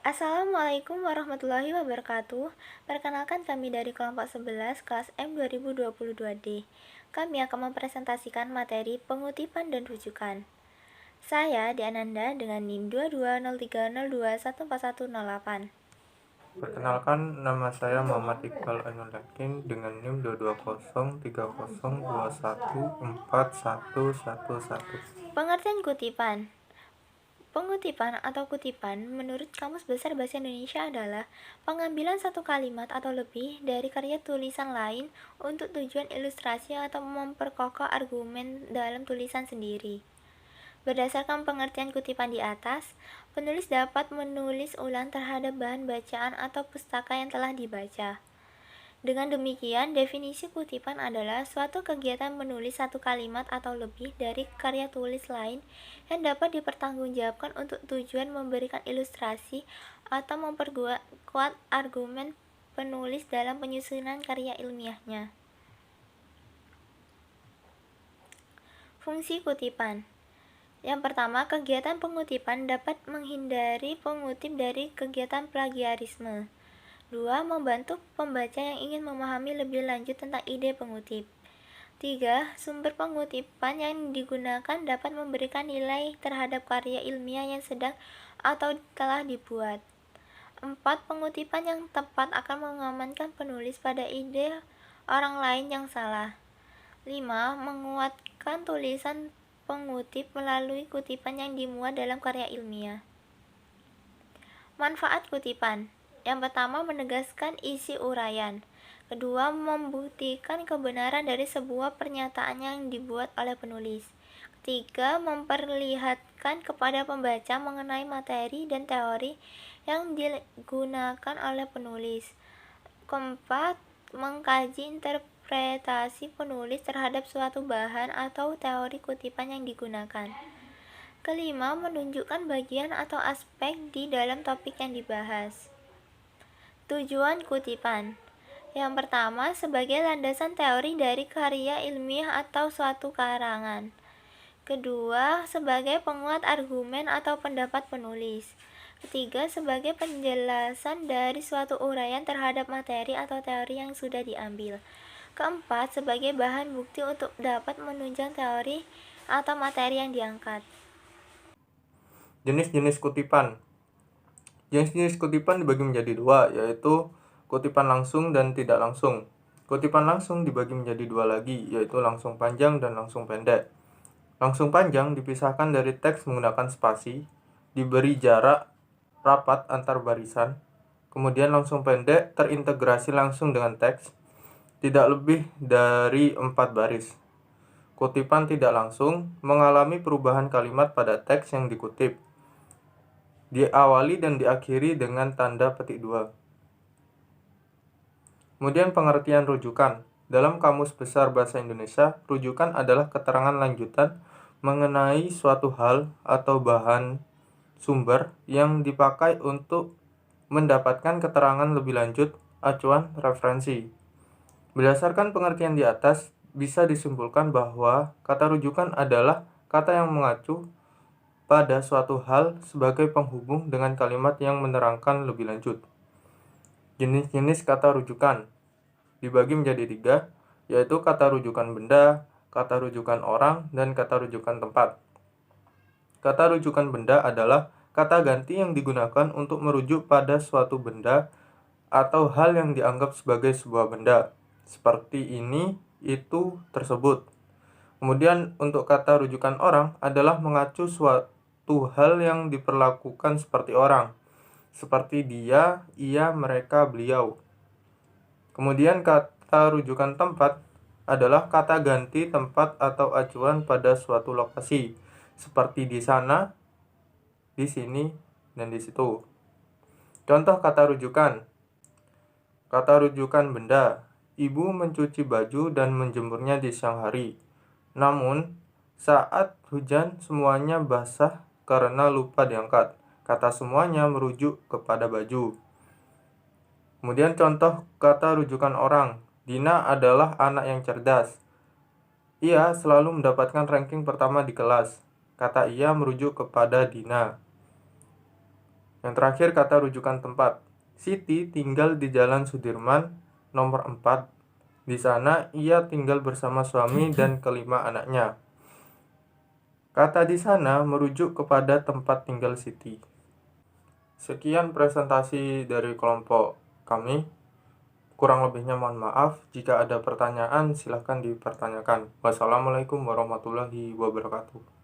Assalamualaikum warahmatullahi wabarakatuh. Perkenalkan kami dari kelompok 11 kelas M 2022D. Kami akan mempresentasikan materi pengutipan dan rujukan. Saya Diananda dengan NIM 220302141108. Perkenalkan, nama saya Muhammad Iqbal Ainul Yakin dengan NIM 2203021411111. Pengertian kutipan. Pengutipan atau kutipan menurut Kamus Besar Bahasa Indonesia adalah pengambilan satu kalimat atau lebih dari karya tulisan lain untuk tujuan ilustrasi atau memperkokoh argumen dalam tulisan sendiri. Berdasarkan pengertian kutipan di atas, penulis dapat menulis ulang terhadap bahan bacaan atau pustaka yang telah dibaca. Dengan demikian, definisi kutipan adalah suatu kegiatan menulis satu kalimat atau lebih dari karya tulis lain yang dapat dipertanggungjawabkan untuk tujuan memberikan ilustrasi atau memperkuat argumen penulis dalam penyusunan karya ilmiahnya. Fungsi kutipan. Yang pertama, kegiatan pengutipan dapat menghindari pengutip dari kegiatan plagiarisme. 2. Membantu pembaca yang ingin memahami lebih lanjut tentang ide pengutip. 3. Sumber pengutipan yang digunakan dapat memberikan nilai terhadap karya ilmiah yang sedang atau telah dibuat. 4. Pengutipan yang tepat akan mengamankan penulis pada ide orang lain yang salah. 5. Menguatkan tulisan pengutip melalui kutipan yang dimuat dalam karya ilmiah. Manfaat kutipan. Yang pertama, menegaskan isi uraian. Kedua, membuktikan kebenaran dari sebuah pernyataan yang dibuat oleh penulis. Ketiga, memperlihatkan kepada pembaca mengenai materi dan teori yang digunakan oleh penulis. Keempat, mengkaji interpretasi penulis terhadap suatu bahan atau teori kutipan yang digunakan. Kelima, menunjukkan bagian atau aspek di dalam topik yang dibahas. Tujuan kutipan. Yang pertama, sebagai landasan teori dari karya ilmiah atau suatu karangan. Kedua, sebagai penguat argumen atau pendapat penulis. Ketiga, sebagai penjelasan dari suatu uraian terhadap materi atau teori yang sudah diambil. Keempat, sebagai bahan bukti untuk dapat menunjang teori atau materi yang diangkat. Jenis-jenis kutipan. Jenis-jenis kutipan dibagi menjadi dua, yaitu kutipan langsung dan tidak langsung. Kutipan langsung dibagi menjadi dua lagi, yaitu langsung panjang dan langsung pendek. Langsung panjang dipisahkan dari teks menggunakan spasi, diberi jarak rapat antar barisan. Kemudian langsung pendek terintegrasi langsung dengan teks, tidak lebih dari 4 baris. Kutipan tidak langsung mengalami perubahan kalimat pada teks yang dikutip, diawali dan diakhiri dengan tanda petik 2. Kemudian pengertian rujukan. Dalam Kamus Besar Bahasa Indonesia, rujukan adalah keterangan lanjutan mengenai suatu hal atau bahan sumber yang dipakai untuk mendapatkan keterangan lebih lanjut, acuan, referensi. Berdasarkan pengertian di atas, bisa disimpulkan bahwa kata rujukan adalah kata yang mengacu pada suatu hal sebagai penghubung dengan kalimat yang menerangkan lebih lanjut. Jenis-jenis kata rujukan dibagi menjadi 3, yaitu kata rujukan benda, kata rujukan orang, dan kata rujukan tempat. Kata rujukan benda adalah kata ganti yang digunakan untuk merujuk pada suatu benda atau hal yang dianggap sebagai sebuah benda, seperti ini, itu, tersebut. Kemudian untuk kata rujukan orang adalah mengacu suatu hal yang diperlakukan seperti orang, seperti dia, ia, mereka, beliau. Kemudian kata rujukan tempat adalah kata ganti tempat atau acuan pada suatu lokasi, seperti di sana, di sini, dan di situ. Contoh kata rujukan. Kata rujukan benda. Ibu mencuci baju dan menjemurnya di siang hari. Namun, saat hujan semuanya basah karena lupa diangkat. Kata semuanya merujuk kepada baju. Kemudian contoh kata rujukan orang. Dina adalah anak yang cerdas. Ia selalu mendapatkan ranking pertama di kelas. Kata ia merujuk kepada Dina. Yang terakhir, kata rujukan tempat. Siti tinggal di Jalan Sudirman nomor 4. Di sana ia tinggal bersama suami dan kelima anaknya. Kata di sana merujuk kepada tempat tinggal Siti. Sekian presentasi dari kelompok kami. Kurang lebihnya mohon maaf. Jika ada pertanyaan, silakan dipertanyakan. Wassalamualaikum warahmatullahi wabarakatuh.